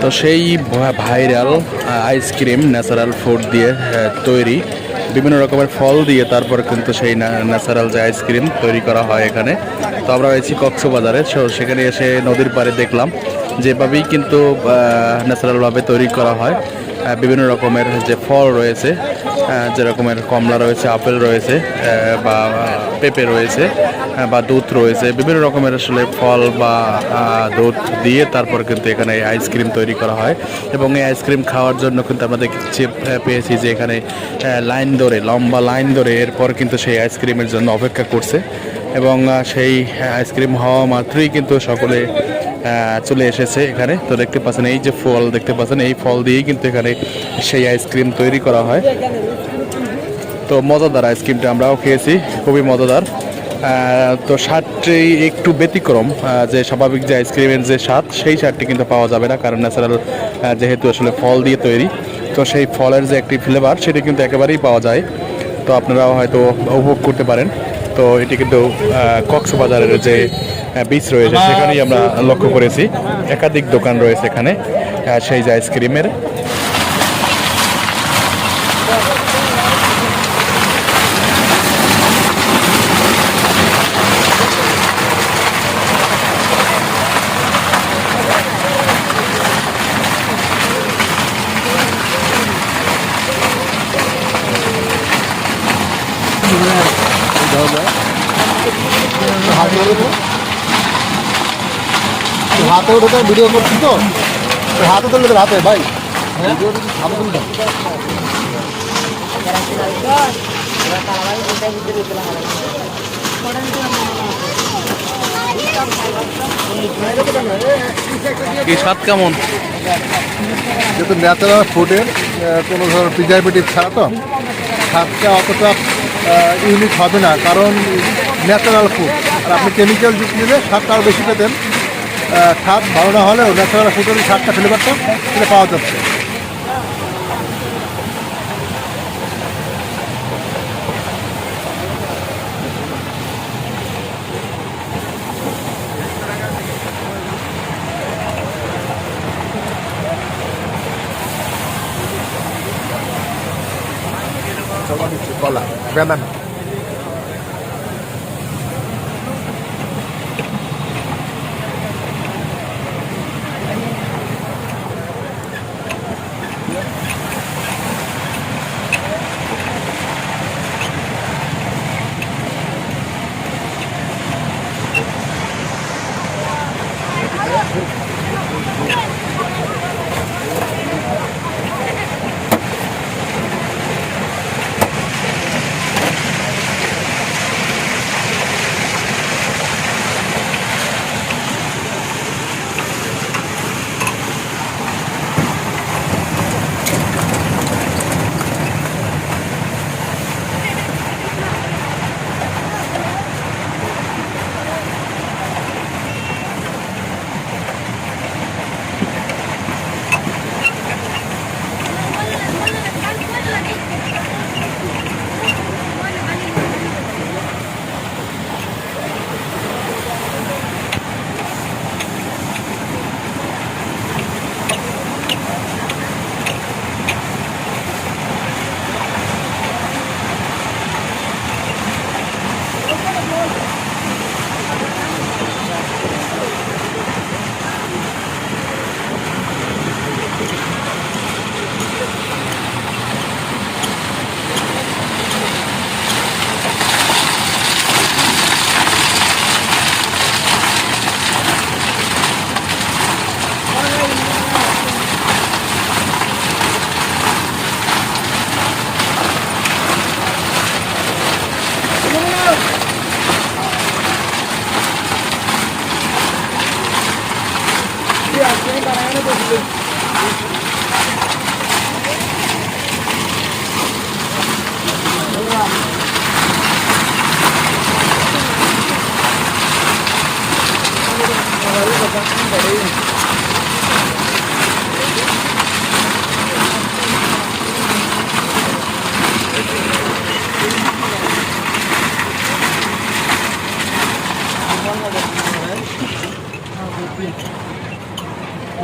তো সেই viral ice cream natural food দিয়ে তৈরি, বিভিন্ন রকমের ফল দিয়ে তারপর কিন্তু সেই ন্যাচারাল যে আইসক্রিম তৈরি করা হয় এখানে। তো আমরা রয়েছি কক্সবাজারে, সেখানে এসে নদীর পাড়ে দেখলাম যেভাবেই কিন্তু ন্যাচারালভাবে তৈরি করা হয়। বিভিন্ন রকমের যে ফল রয়েছে, যে রকমের কমলা রয়েছে, আপেল রয়েছে, বা পেঁপে রয়েছে, বা দুধ রয়েছে, বিভিন্ন রকমের আসলে ফল বা দুধ দিয়ে তারপর কিন্তু এখানে আইসক্রিম তৈরি করা হয়। এবং এই আইসক্রিম খাওয়ার জন্য কিন্তু আমরা দেখছি পেয়েছি যে এখানে লাইন ধরে, লম্বা লাইন ধরে এরপর কিন্তু সেই আইসক্রিমের জন্য অপেক্ষা করছে। এবং সেই আইসক্রিম হওয়া মাত্রই কিন্তু সকলে চলে এসেছে এখানে। তো দেখতে পাচ্ছেন এই যে ফল দেখতে পাচ্ছেন, এই ফল দিয়েই কিন্তু এখানে সেই আইসক্রিম তৈরি করা হয়। তো মজাদার আইসক্রিমটা আমরাও খেয়েছি, খুবই মজাদার। তো স্বাদটি একটু ব্যতিক্রম, যে স্বাভাবিক যে আইসক্রিমের যে স্বাদ সেই স্বাদটি কিন্তু পাওয়া যাবে না, কারণ ন্যাচারাল যেহেতু আসলে ফল দিয়ে তৈরি, তো সেই ফলের যে একটি ফ্লেভার সেটি কিন্তু একেবারেই পাওয়া যায়। তো আপনারাও হয়তো উপভোগ করতে পারেন। তো এটি কিন্তু কক্সবাজারের যে বিচ রয়েছে সেখানেই আমরা লক্ষ্য করেছি, একাধিক দোকান রয়েছে এখানে সেই যে আইসক্রিমের। হাতে ওঠে ভিডিও করছি, তো হাতে তুলবে, হাতে ভাই হাতে তুলবে। কি স্বাদ কেমন? যেহেতু ন্যাচারাল ফুডের কোনো ধরনের প্রিজারভেটিভ ছাড়া, তো স্বাদটা অতটা ইউনিক হবে না, কারণ ন্যাচারাল ফুড। আর আপনি কেমিক্যাল যুক্ত দিলে স্বাদটা আরও বেশি পেতেন। স্বাদ ভালো না হলেও ন্যাচারাল ফুডের স্বাদটা ফ্লেভারটা সেটা পাওয়া যাচ্ছে। কলা, বেদানা।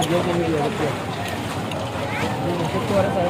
Yo শুক্রবারে